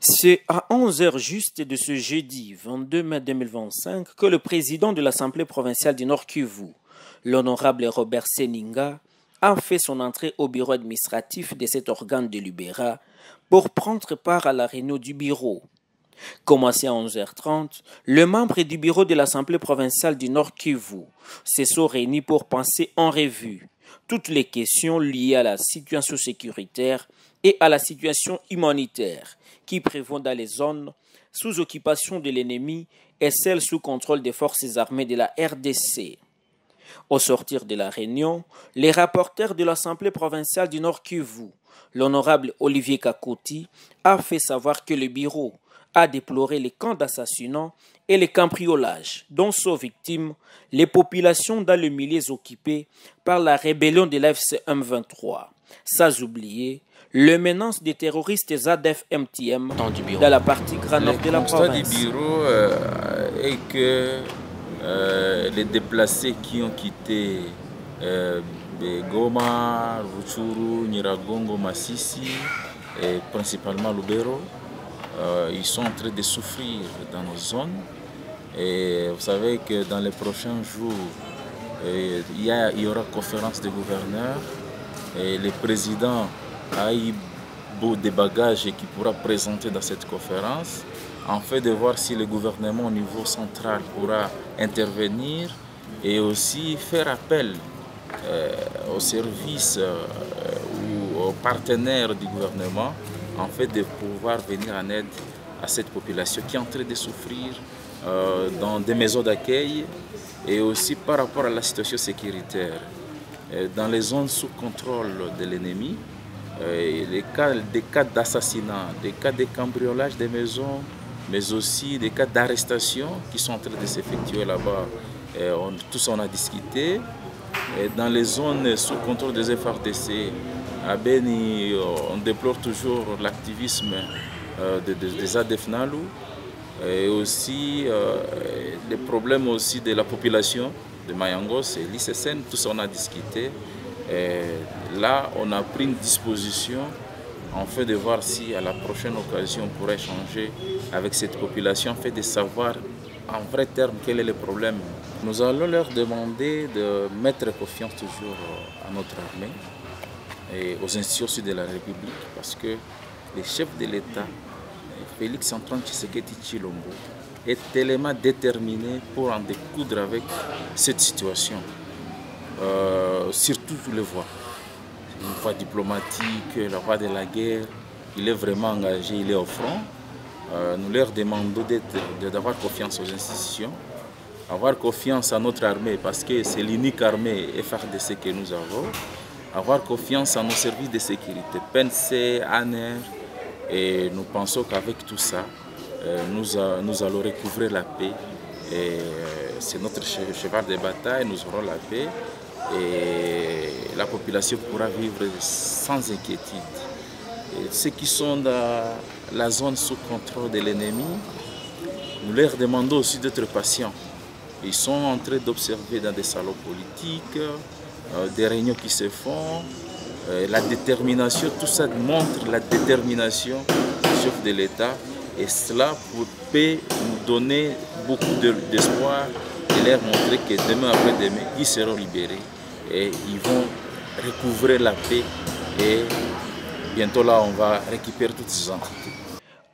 C'est à 11 heures juste de ce jeudi 22 mai 2025 que le président de l'Assemblée provinciale du Nord Kivu, l'honorable Robert Seninga, a fait son entrée au bureau administratif de cet organe délibérant pour prendre part à la réunion du bureau. Commencé à 11h30, les membres du bureau de l'Assemblée provinciale du Nord Kivu se sont réunis pour penser en revue toutes les questions liées à la situation sécuritaire et à la situation humanitaire qui prévaut dans les zones sous occupation de l'ennemi et celles sous contrôle des forces armées de la RDC. Au sortir de la réunion, les rapporteurs de l'Assemblée provinciale du Nord Kivu, l'honorable Olivier Kakoti, a fait savoir que le bureau a déploré les camps d'assassinat et les cambriolages dont sont victimes les populations dans les milieux occupés par la rébellion de l'AFC M23, sans oublier le menace des terroristes ZADF-MTM dans la partie grand nord de la province. Le constat du bureau est que les déplacés qui ont quitté Goma, Rutshuru, Nyiragongo, Masisi et principalement Lubero, ils sont en train de souffrir dans nos zones. Et vous savez que dans les prochains jours, il y aura conférence des gouverneurs et le président a eu des bagages qu'il pourra présenter dans cette conférence, en fait de voir si le gouvernement au niveau central pourra intervenir et aussi faire appel aux services ou aux partenaires du gouvernement, en fait de pouvoir venir en aide à cette population qui est en train de souffrir dans des maisons d'accueil et aussi par rapport à la situation sécuritaire. Dans les zones sous contrôle de l'ennemi, des cas d'assassinat, des cas de cambriolage des maisons, mais aussi des cas d'arrestation qui sont en train de s'effectuer là-bas. Tous on a discuté. Dans les zones sous contrôle des FRDC, à Beni, on déplore toujours l'activisme des ADF-NALU et aussi les problèmes aussi de la population de Mayangos et l'ICSN, tous on a discuté. Et là, on a pris une disposition en fait de voir si à la prochaine occasion on pourrait échanger avec cette population, en fait de savoir en vrai terme quel est le problème. Nous allons leur demander de mettre confiance toujours à notre armée et aux institutions de la République parce que le chef de l'État, Félix-Antoine Tshisekedi Tshilombo, est tellement déterminé pour en découdre avec cette situation. Sur toutes les voies. Une voie diplomatique, la voie de la guerre, il est vraiment engagé, il est au front. Nous leur demandons d'avoir confiance aux institutions, avoir confiance à notre armée parce que c'est l'unique armée FRDC que nous avons, avoir confiance à nos services de sécurité, PNC, ANR, et nous pensons qu'avec tout ça, nous allons recouvrir la paix. C'est notre cheval de bataille, nous aurons la paix et la population pourra vivre sans inquiétude. Et ceux qui sont dans la zone sous contrôle de l'ennemi, nous leur demandons aussi d'être patients. Ils sont en train d'observer dans des salons politiques, des réunions qui se font, la détermination, tout ça montre la détermination du chef de l'État et cela peut nous donner beaucoup d'espoir et leur montrer que demain après-demain, ils seront libérés et ils vont recouvrir la paix et bientôt là, on va récupérer toutes ces entités.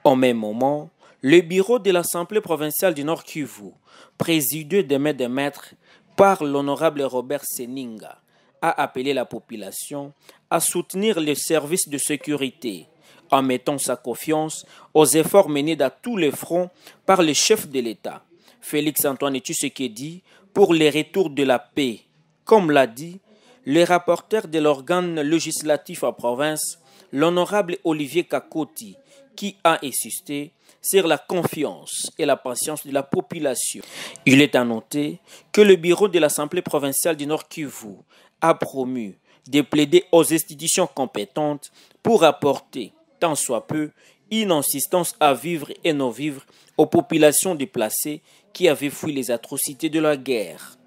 Au même moment, le bureau de l'Assemblée provinciale du Nord Kivu, présidé de main de maître par l'honorable Robert Seninga, a appelé la population à soutenir les services de sécurité en mettant sa confiance aux efforts menés dans tous les fronts par le chef de l'État, Félix-Antoine Tshisekedi, pour le retour de la paix. Comme l'a dit le rapporteur de l'organe législatif en province, l'honorable Olivier Kakoti, qui a insisté sur la confiance et la patience de la population. Il est à noter que le bureau de l'Assemblée provinciale du Nord Kivu a promu de plaider aux institutions compétentes pour apporter, tant soit peu, une insistance à vivre et non vivre aux populations déplacées qui avaient fui les atrocités de la guerre.